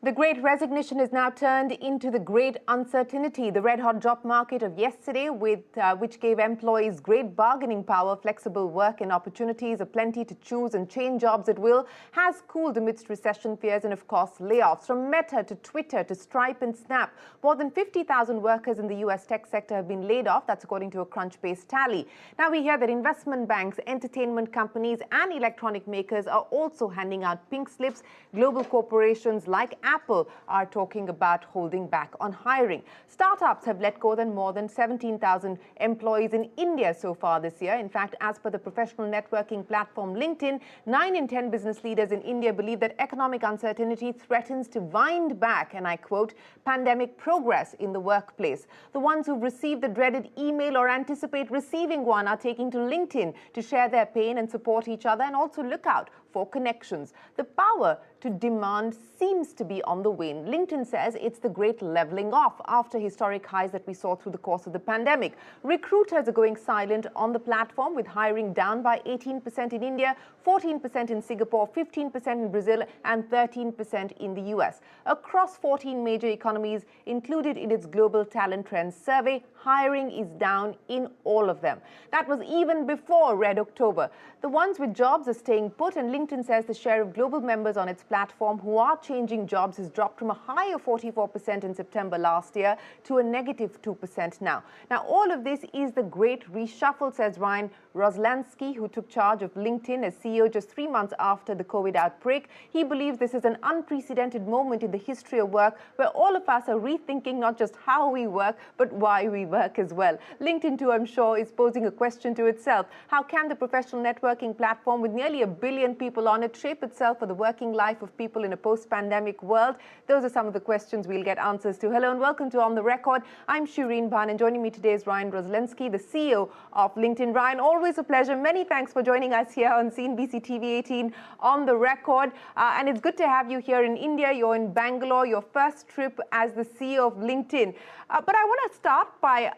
The great resignation has now turned into the great uncertainty. The red-hot job market of yesterday, which gave employees great bargaining power, flexible work and opportunities, aplenty to choose and change jobs at will, has cooled amidst recession fears and, of course, layoffs. From Meta to Twitter to Stripe and Snap, more than 50,000 workers in the U.S. tech sector have been laid off. That's according to a Crunchbase tally. Now we hear that investment banks, entertainment companies and electronic makers are also handing out pink slips. Global corporations like Apple are talking about holding back on hiring. Startups have let go more than 17,000 employees in India so far this year. In fact, as per the professional networking platform LinkedIn, 9 in 10 business leaders in India believe that economic uncertainty threatens to wind back, and I quote, pandemic progress in the workplace. The ones who've received the dreaded email or anticipate receiving one are taking to LinkedIn to share their pain and support each other, and also look out for connections. The power to demand seems to be on the wane. LinkedIn says it's the great leveling off after historic highs that we saw through the course of the pandemic. Recruiters are going silent on the platform, with hiring down by 18% in India, 14% in Singapore, 15% in Brazil, and 13% in the US. Across 14 major economies included in its Global Talent Trends survey, hiring is down in all of them. That was even before Red October. The ones with jobs are staying put, and LinkedIn says the share of global members on its platform who are changing jobs has dropped from a high of 44% in September last year to a negative 2% now. Now, all of this is the great reshuffle, says Ryan Roslansky, who took charge of LinkedIn as CEO just 3 months after the COVID outbreak. He believes this is an unprecedented moment in the history of work, where all of us are rethinking not just how we work, but why we work as well. LinkedIn, too, I'm sure, is posing a question to itself. How can the professional networking platform with nearly 1 billion people on it shape itself for the working life of people in a post-pandemic world? Those are some of the questions we'll get answers to. Hello and welcome to On the Record. I'm Shireen Bhan, and joining me today is Ryan Roslansky, the CEO of LinkedIn. Ryan, always a pleasure. Many thanks for joining us here on CNBC-TV18 On the Record. And it's good to have you here in India. You're in Bangalore, your first trip as the CEO of LinkedIn. But I want to start by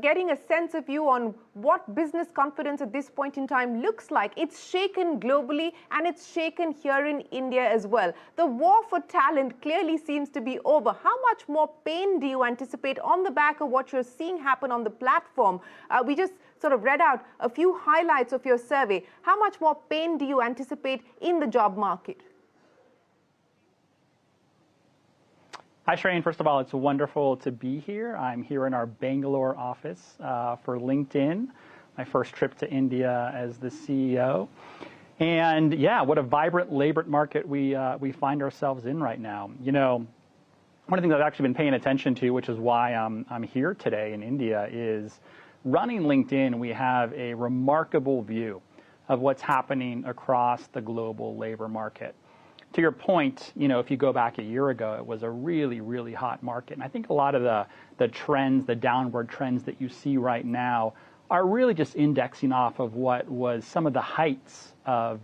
getting a sense of you on what business confidence at this point in time looks like. It's shaken globally and it's shaken here in India as well. The war for talent clearly seems to be over. How much more pain do you anticipate on the back of what you're seeing happen on the platform? We just sort of read out a few highlights of your survey. How much more pain do you anticipate in the job market? Hi, Shireen. First of all, it's wonderful to be here. I'm here in our Bangalore office for LinkedIn, my first trip to India as the CEO. And yeah, what a vibrant labor market we find ourselves in right now. You know, one of the things I've actually been paying attention to, which is why I'm here today in India, is running LinkedIn. We have a remarkable view of what's happening across the global labor market. To your point, you know, if you go back a year ago, it was a really, really hot market. And I think a lot of the trends, the downward trends that you see right now are really just indexing off of what was some of the heights of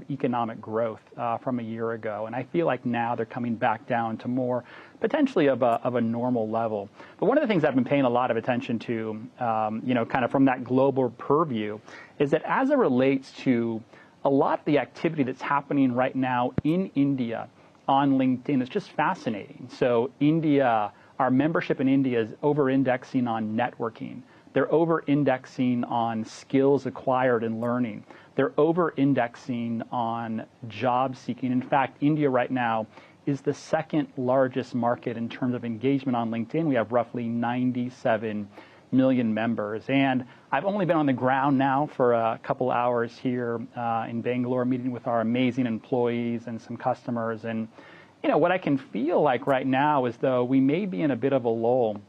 economic growth from a year ago. And I feel like now they're coming back down to more potentially of a normal level. But one of the things I've been paying a lot of attention to, you know, kind of from that global purview, is that as it relates to a lot of the activity that's happening right now in India on LinkedIn is just fascinating. So India, our membership in India is over-indexing on networking. They're over-indexing on skills acquired and learning. They're over-indexing on job seeking. In fact, India right now is the second largest market in terms of engagement on LinkedIn. We have roughly 97 million members. And I've only been on the ground now for a couple hours here in Bangalore, meeting with our amazing employees and some customers. And, you know, what I can feel like right now is though we may be in a bit of a lull.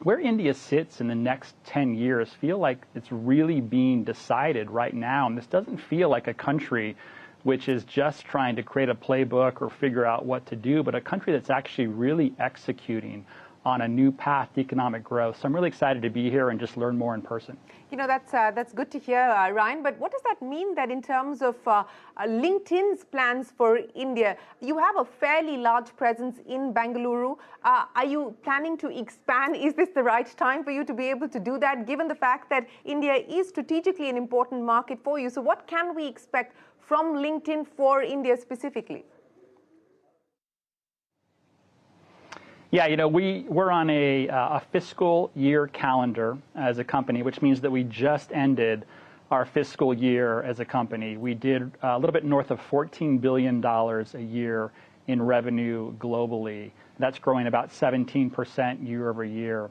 Where India sits in the next 10 years feel like it's really being decided right now. And this doesn't feel like a country which is just trying to create a playbook or figure out what to do, but a country that's actually really executing on a new path to economic growth. So I'm really excited to be here and just learn more in person. You know, that's good to hear, Ryan. But what does that mean that in terms of LinkedIn's plans for India? You have a fairly large presence in Bengaluru. Are you planning to expand? Is this the right time for you to be able to do that, given the fact that India is strategically an important market for you? So what can we expect from LinkedIn for India specifically? Yeah, we're on a fiscal year calendar as a company, which means that we just ended our fiscal year as a company. We did a little bit north of $14 billion a year in revenue globally. That's growing about 17% year over year.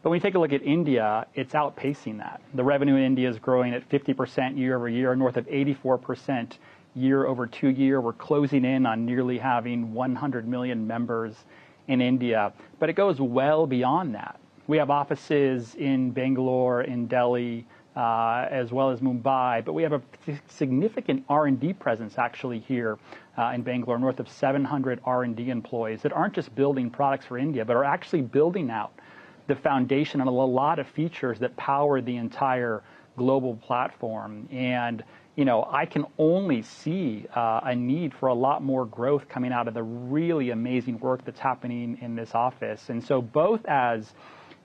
But when you take a look at India, it's outpacing that. The revenue in India is growing at 50% year over year, north of 84% year over 2 year. We're closing in on nearly having 100 million members in India, but it goes well beyond that. We have offices in Bangalore, in Delhi, as well as Mumbai, but we have a significant R&D presence actually here in Bangalore, north of 700 R&D employees that aren't just building products for India, but are actually building out the foundation and a lot of features that power the entire global platform. And I can only see a need for a lot more growth coming out of the really amazing work that's happening in this office. And so both as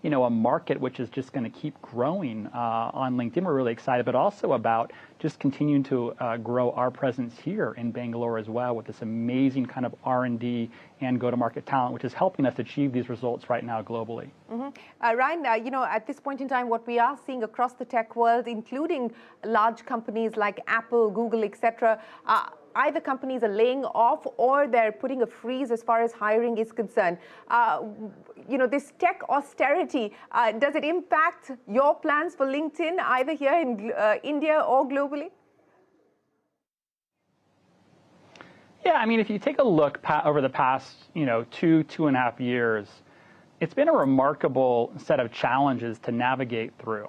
a market which is just going to keep growing on LinkedIn, we're really excited, but also about just continuing to grow our presence here in Bangalore as well with this amazing kind of R&D and go-to-market talent, which is helping us achieve these results right now globally. Mm-hmm. Ryan, at this point in time, what we are seeing across the tech world, including large companies like Apple, Google, etc., either companies are laying off or they're putting a freeze as far as hiring is concerned. This tech austerity, does it impact your plans for LinkedIn, either here in India or globally? Yeah, I mean, if you take a look over the past, 2.5 years, it's been a remarkable set of challenges to navigate through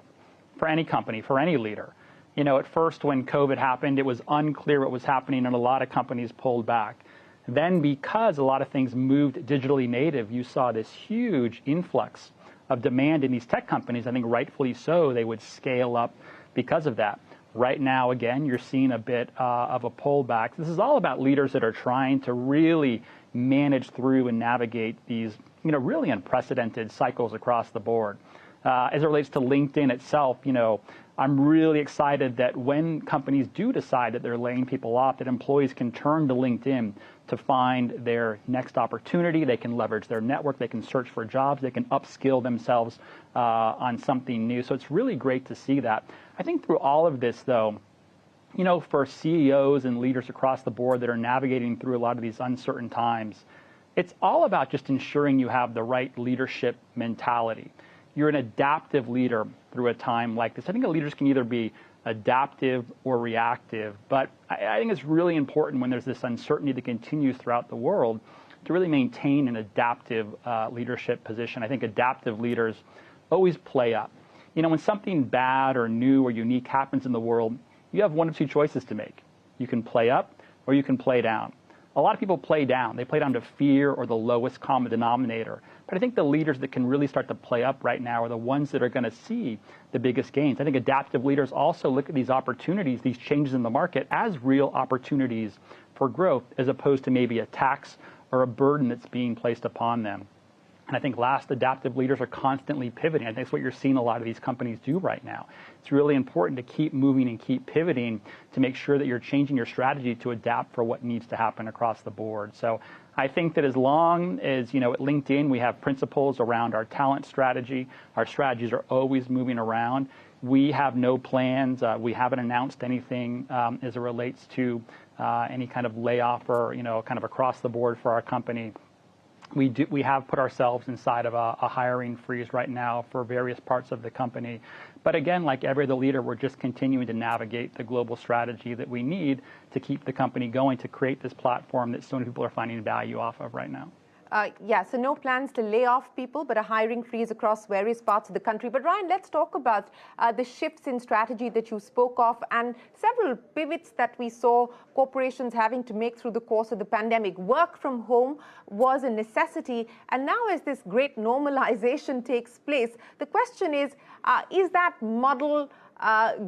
for any company, for any leader. At first when COVID happened, it was unclear what was happening and a lot of companies pulled back. Then because a lot of things moved digitally native, you saw this huge influx of demand in these tech companies. I think rightfully so, they would scale up because of that. Right now, again, you're seeing a bit of a pullback. This is all about leaders that are trying to really manage through and navigate these, really unprecedented cycles across the board. As it relates to LinkedIn itself, I'm really excited that when companies do decide that they're laying people off, that employees can turn to LinkedIn to find their next opportunity. They can leverage their network. They can search for jobs. They can upskill themselves on something new. So it's really great to see that. I think through all of this, though, for CEOs and leaders across the board that are navigating through a lot of these uncertain times, it's all about just ensuring you have the right leadership mentality. You're an adaptive leader through a time like this. I think leaders can either be adaptive or reactive, but I think it's really important when there's this uncertainty that continues throughout the world to really maintain an adaptive leadership position. I think adaptive leaders always play up. When something bad or new or unique happens in the world, you have one of two choices to make. You can play up or you can play down. A lot of people play down. They play down to fear or the lowest common denominator. But I think the leaders that can really start to play up right now are the ones that are going to see the biggest gains. I think adaptive leaders also look at these opportunities, these changes in the market, as real opportunities for growth, as opposed to maybe a tax or a burden that's being placed upon them. And I think adaptive leaders are constantly pivoting. I think that's what you're seeing a lot of these companies do right now. It's really important to keep moving and keep pivoting to make sure that you're changing your strategy to adapt for what needs to happen across the board. So I think that as long as, at LinkedIn, we have principles around our talent strategy, our strategies are always moving around. We have no plans. We haven't announced anything as it relates to any kind of layoff or, kind of across the board for our company. We have put ourselves inside of a hiring freeze right now for various parts of the company. But again, like every other leader, we're just continuing to navigate the global strategy that we need to keep the company going, to create this platform that so many people are finding value off of right now. So no plans to lay off people, but a hiring freeze across various parts of the country. But Ryan, let's talk about the shifts in strategy that you spoke of and several pivots that we saw corporations having to make through the course of the pandemic. Work from home was a necessity. And now as this great normalization takes place, the question is that model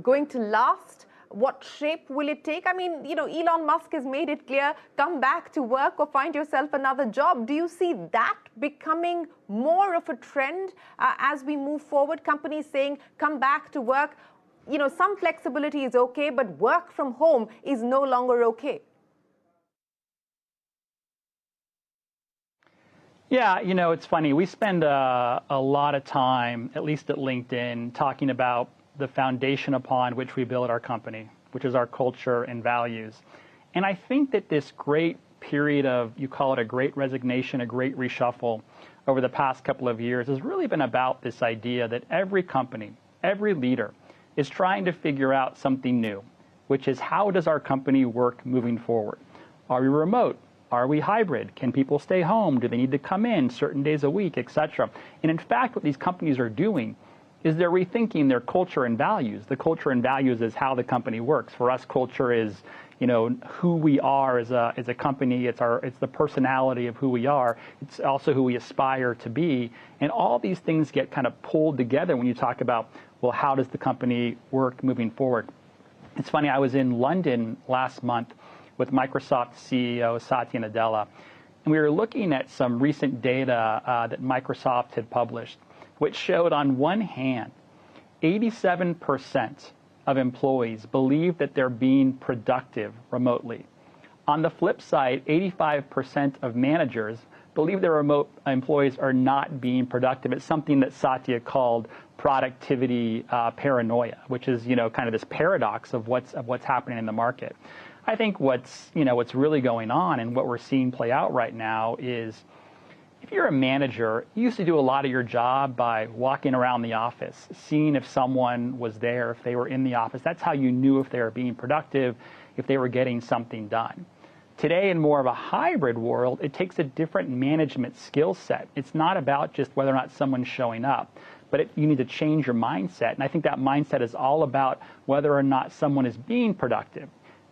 going to last? What shape will it take? I mean, Elon Musk has made it clear, come back to work or find yourself another job. Do you see that becoming more of a trend as we move forward? Companies saying, come back to work. Some flexibility is okay, but work from home is no longer okay. Yeah, it's funny. We spend a lot of time, at least at LinkedIn, talking about the foundation upon which we build our company, which is our culture and values. And I think that this great period of, you call it a great resignation, a great reshuffle over the past couple of years has really been about this idea that every company, every leader is trying to figure out something new, which is how does our company work moving forward? Are we remote? Are we hybrid? Can people stay home? Do they need to come in certain days a week, etc.? And in fact, what these companies are doing is they're rethinking their culture and values. The culture and values is how the company works. For us, culture is, who we are as a company. It's the personality of who we are. It's also who we aspire to be. And all these things get kind of pulled together when you talk about, well, how does the company work moving forward? It's funny, I was in London last month with Microsoft CEO Satya Nadella, and we were looking at some recent data that Microsoft had published, which showed on one hand, 87% of employees believe that they're being productive remotely. On the flip side, 85% of managers believe their remote employees are not being productive. It's something that Satya called productivity paranoia, which is, kind of this paradox of what's happening in the market. I think what's really going on and what we're seeing play out right now is if you're a manager, you used to do a lot of your job by walking around the office, seeing if someone was there, if they were in the office. That's how you knew if they were being productive, if they were getting something done. Today, in more of a hybrid world, it takes a different management skill set. It's not about just whether or not someone's showing up, but you need to change your mindset. And I think that mindset is all about whether or not someone is being productive.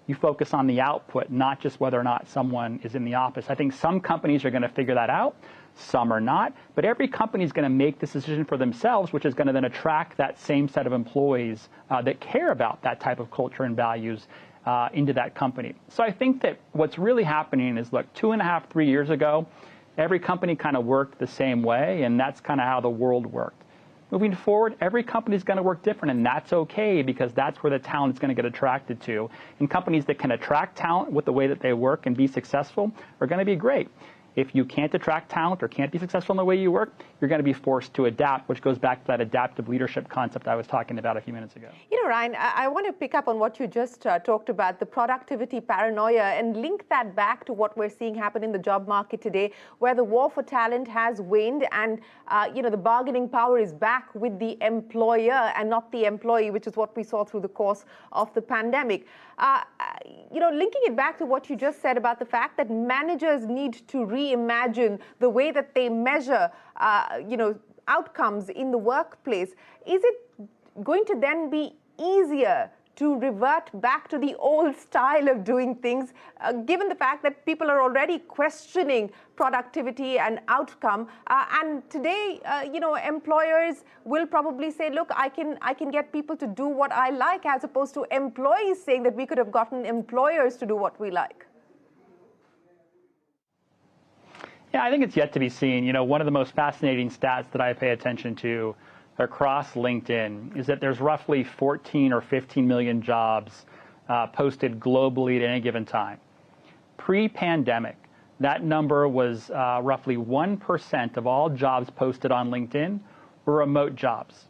You focus on the output, not just whether or not someone is in the office. I think some companies are going to figure that out, some are not, but every company is going to make this decision for themselves, which is going to then attract that same set of employees that care about that type of culture and values into that company. So I think that what's really happening is, look, 2.5, 3 years ago, every company kind of worked the same way, and that's kind of how the world worked. Moving forward, every company is going to work different, and that's okay because that's where the talent is going to get attracted to. And companies that can attract talent with the way that they work and be successful are going to be great. If you can't attract talent or can't be successful in the way you work, you're going to be forced to adapt, which goes back to that adaptive leadership concept I was talking about a few minutes ago. Ryan, I want to pick up on what you just talked about, the productivity paranoia, and link that back to what we're seeing happen in the job market today, where the war for talent has waned and, the bargaining power is back with the employer and not the employee, which is what we saw through the course of the pandemic. Linking it back to what you just said about the fact that managers need to reimagine the way that they measure, outcomes in the workplace. Is it going to then be easier to revert back to the old style of doing things, given the fact that people are already questioning productivity and outcome? And today, employers will probably say, look, I can get people to do what I like, as opposed to employees saying that we could have gotten employers to do what we like. Yeah, I think it's yet to be seen. One of the most fascinating stats that I pay attention to across LinkedIn is that there's roughly 14 or 15 million jobs posted globally at any given time. Pre-pandemic, that number was roughly 1% of all jobs posted on LinkedIn were remote jobs.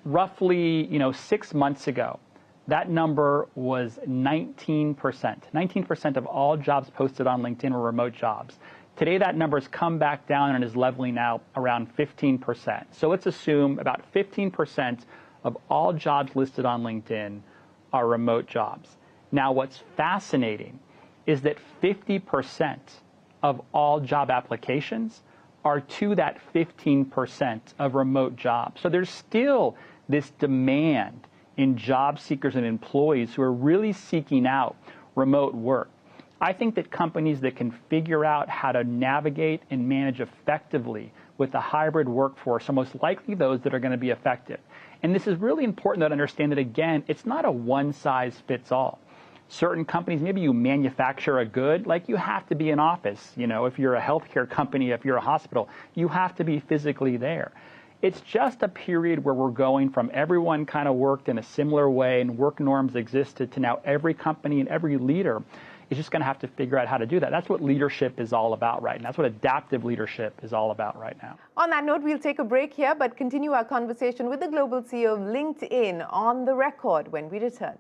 Roughly, 6 months ago, that number was 19%. 19% of all jobs posted on LinkedIn were remote jobs. Today, that number has come back down and is leveling out around 15%. So let's assume about 15% of all jobs listed on LinkedIn are remote jobs. Now, what's fascinating is that 50% of all job applications are to that 15% of remote jobs. So there's still this demand in job seekers and employees who are really seeking out remote work. I think that companies that can figure out how to navigate and manage effectively with a hybrid workforce are most likely those that are going to be effective. And this is really important to understand that, again, it's not a one-size-fits-all. Certain companies, maybe you manufacture a good, like you have to be in office. If you're a healthcare company, if you're a hospital, you have to be physically there. It's just a period where we're going from everyone kind of worked in a similar way and work norms existed to now every company and every leader is just going to have to figure out how to do that. That's what leadership is all about right now. That's what adaptive leadership is all about right now. On that note, we'll take a break here, but continue our conversation with the global CEO of LinkedIn on the record when we return.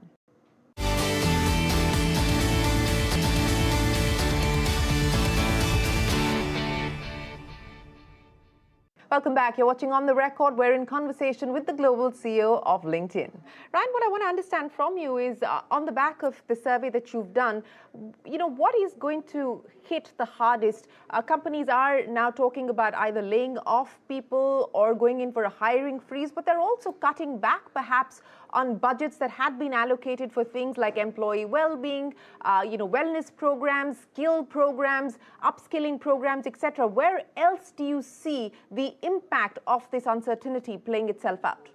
Welcome back. You're watching On the Record. We're in conversation with the global CEO of LinkedIn. Ryan, what I want to understand from you is on the back of the survey that you've done, what is going to hit the hardest? Companies are now talking about either laying off people or going in for a hiring freeze, but they're also cutting back perhaps on budgets that had been allocated for things like employee well-being, wellness programs, skill programs, upskilling programs, etc. Where else do you see the impact of this uncertainty playing itself out?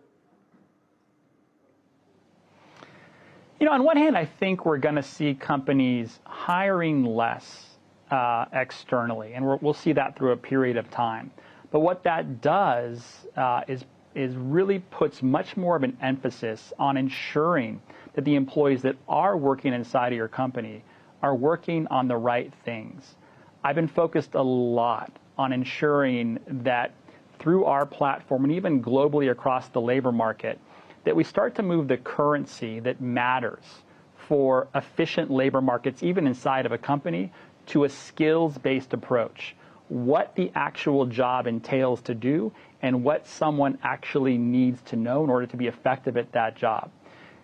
On one hand, I think we're going to see companies hiring less externally, and we'll see that through a period of time. But what that does is really puts much more of an emphasis on ensuring that the employees that are working inside of your company are working on the right things. I've been focused a lot on ensuring that through our platform and even globally across the labor market, that we start to move the currency that matters for efficient labor markets, even inside of a company, to a skills-based approach. What the actual job entails to do and what someone actually needs to know in order to be effective at that job.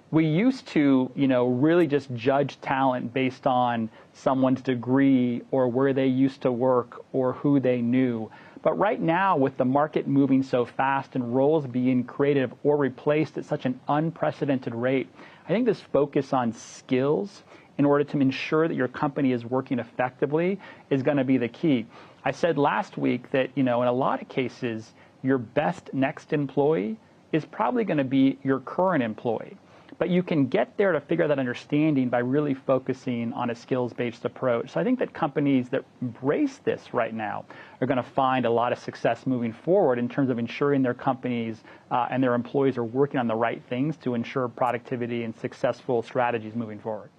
We used to, really just judge talent based on someone's degree or where they used to work or who they knew. But right now, with the market moving so fast and roles being created or replaced at such an unprecedented rate, I think this focus on skills in order to ensure that your company is working effectively is going to be the key. I said last week that, in a lot of cases, your best next employee is probably going to be your current employee. But you can get there to figure that understanding by really focusing on a skills-based approach. So I think that companies that embrace this right now are going to find a lot of success moving forward in terms of ensuring their companies and their employees are working on the right things to ensure productivity and successful strategies moving forward.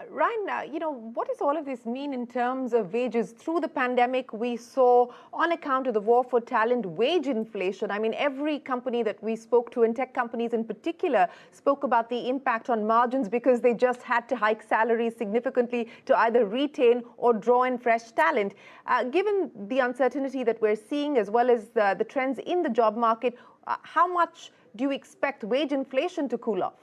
Ryan, what does all of this mean in terms of wages? Through the pandemic, we saw, on account of the war for talent, wage inflation. I mean, every company that we spoke to, and tech companies in particular, spoke about the impact on margins because they just had to hike salaries significantly to either retain or draw in fresh talent. Given the uncertainty that we're seeing, as well as the trends in the job market, how much do you expect wage inflation to cool off?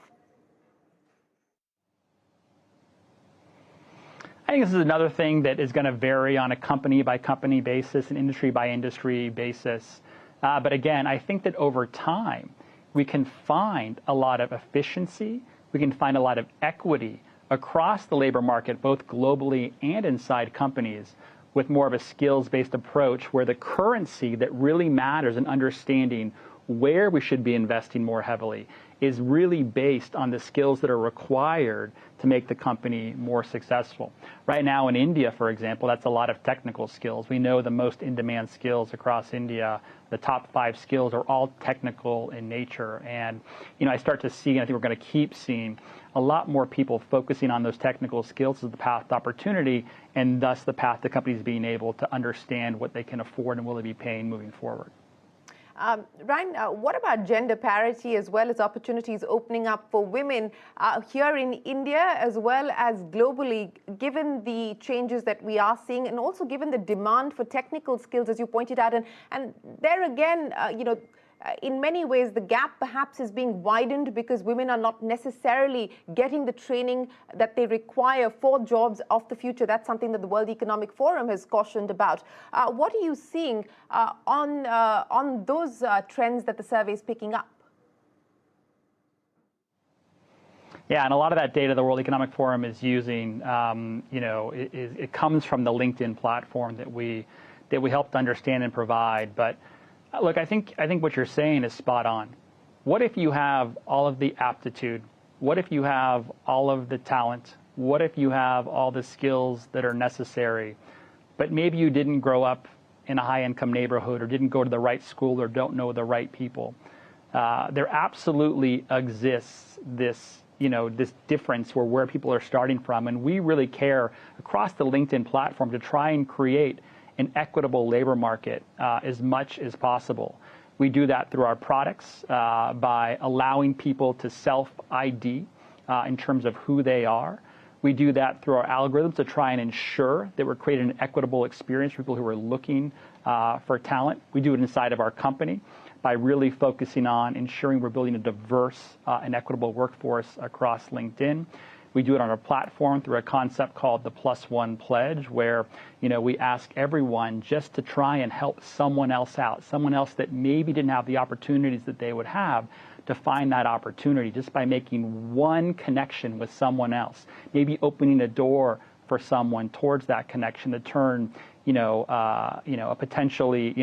I think this is another thing that is going to vary on a company-by-company basis, an industry-by-industry basis. But again, I think that over time, we can find a lot of efficiency, we can find a lot of equity across the labor market, both globally and inside companies, with more of a skills-based approach where the currency that really matters in understanding where we should be investing more heavily is really based on the skills that are required to make the company more successful. Right now in India, for example, that's a lot of technical skills. We know the most in-demand skills across India, the top 5 skills are all technical in nature. And, I start to see, and I think we're going to keep seeing, a lot more people focusing on those technical skills as the path to opportunity, and thus the path to companies being able to understand what they can afford and will they be paying moving forward. Ryan, what about gender parity as well as opportunities opening up for women here in India as well as globally, given the changes that we are seeing and also given the demand for technical skills, as you pointed out? And there again, in many ways, the gap perhaps is being widened because women are not necessarily getting the training that they require for jobs of the future. That's something that the World Economic Forum has cautioned about. What are you seeing on those trends that the survey is picking up? Yeah, and a lot of that data the World Economic Forum is using, it comes from the LinkedIn platform that we helped understand and provide. But look, I think what you're saying is spot on. What if you have all of the aptitude? What if you have all of the talent? What if you have all the skills that are necessary, but maybe you didn't grow up in a high-income neighborhood or didn't go to the right school or don't know the right people? There absolutely exists this this difference where people are starting from. And we really care across the LinkedIn platform to try and create an equitable labor market as much as possible. We do that through our products by allowing people to self-ID in terms of who they are. We do that through our algorithms to try and ensure that we're creating an equitable experience for people who are looking for talent. We do it inside of our company by really focusing on ensuring we're building a diverse and equitable workforce across LinkedIn. We do it on our platform through a concept called the +1 Pledge, where we ask everyone just to try and help someone else out, someone else that maybe didn't have the opportunities that they would have, to find that opportunity just by making one connection with someone else, maybe opening a door for someone towards that connection to turn a potentially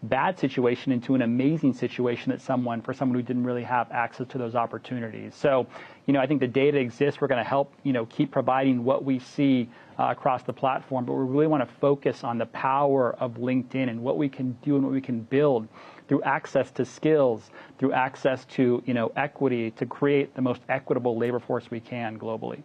bad situation into an amazing situation for someone who didn't really have access to those opportunities. So I think the data exists. We're going to help keep providing what we see across the platform, but we really want to focus on the power of LinkedIn and what we can do and what we can build through access to skills, through access to equity, to create the most equitable labor force we can globally.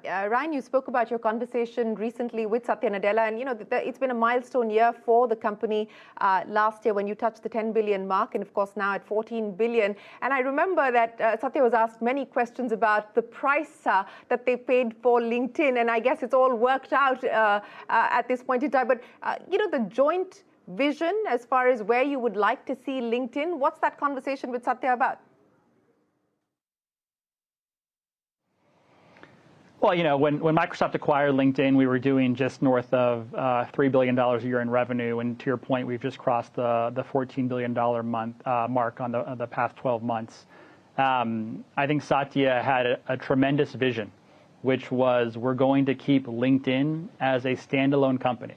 Ryan, you spoke about your conversation recently with Satya Nadella, and it's been a milestone year for the company last year when you touched the 10 billion mark, and of course now at 14 billion. And I remember that Satya was asked many questions about the price that they paid for LinkedIn, and I guess it's all worked out at this point in time. But the joint vision as far as where you would like to see LinkedIn, what's that conversation with Satya about? Well, when Microsoft acquired LinkedIn, we were doing just north of $3 billion a year in revenue. And to your point, we've just crossed the $14 billion mark on the past 12 months. I think Satya had a tremendous vision, which was we're going to keep LinkedIn as a standalone company.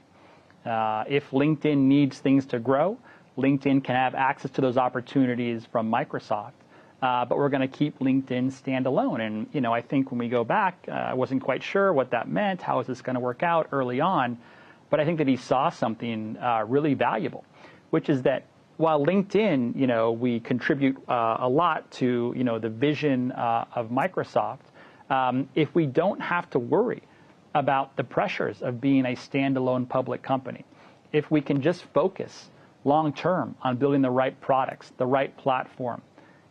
If LinkedIn needs things to grow, LinkedIn can have access to those opportunities from Microsoft. But we're going to keep LinkedIn standalone. And, I think when we go back, I wasn't quite sure what that meant. How is this going to work out early on? But I think that he saw something really valuable, which is that while LinkedIn, we contribute a lot to, the vision of Microsoft, if we don't have to worry about the pressures of being a standalone public company, if we can just focus long term on building the right products, the right platform,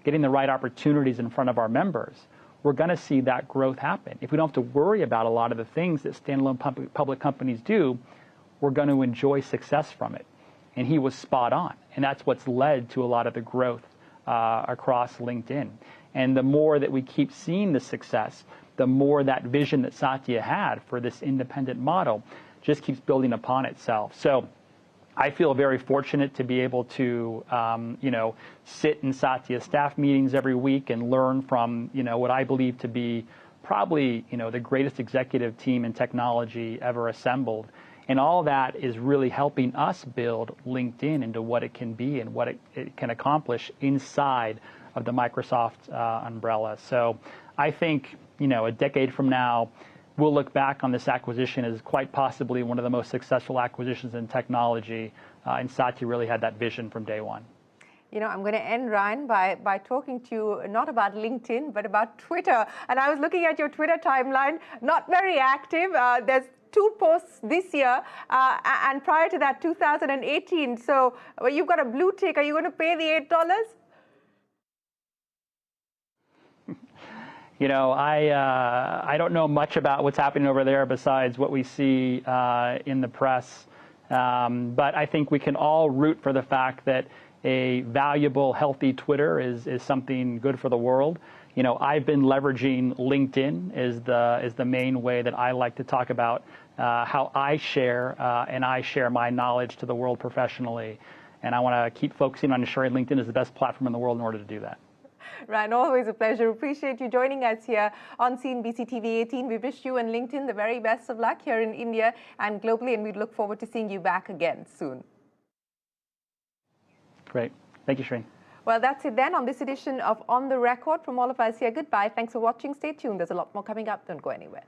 getting the right opportunities in front of our members, we're going to see that growth happen. If we don't have to worry about a lot of the things that standalone public companies do, we're going to enjoy success from it. And he was spot on. And that's what's led to a lot of the growth across LinkedIn. And the more that we keep seeing the success, the more that vision that Satya had for this independent model just keeps building upon itself. So I feel very fortunate to be able to, sit in Satya's staff meetings every week and learn from, what I believe to be probably, the greatest executive team in technology ever assembled. And all that is really helping us build LinkedIn into what it can be and what it can accomplish inside of the Microsoft umbrella. So I think, a decade from now, we'll look back on this acquisition as quite possibly one of the most successful acquisitions in technology, and Satya really had that vision from day one. I'm going to end, Ryan, by talking to you not about LinkedIn, but about Twitter. And I was looking at your Twitter timeline, not very active. There's 2 posts this year, and prior to that, 2018. So you've got a blue tick. Are you going to pay the $8? I don't know much about what's happening over there besides what we see in the press. But I think we can all root for the fact that a valuable, healthy Twitter is something good for the world. I've been leveraging LinkedIn as the main way that I like to talk about how I share and I share my knowledge to the world professionally. And I want to keep focusing on ensuring LinkedIn is the best platform in the world in order to do that. Ryan, always a pleasure. Appreciate you joining us here on CNBC-TV18. We wish you and LinkedIn the very best of luck here in India and globally, and we look forward to seeing you back again soon. Great. Thank you, Shreen. Well, that's it then on this edition of On the Record. From all of us here, goodbye. Thanks for watching. Stay tuned. There's a lot more coming up. Don't go anywhere.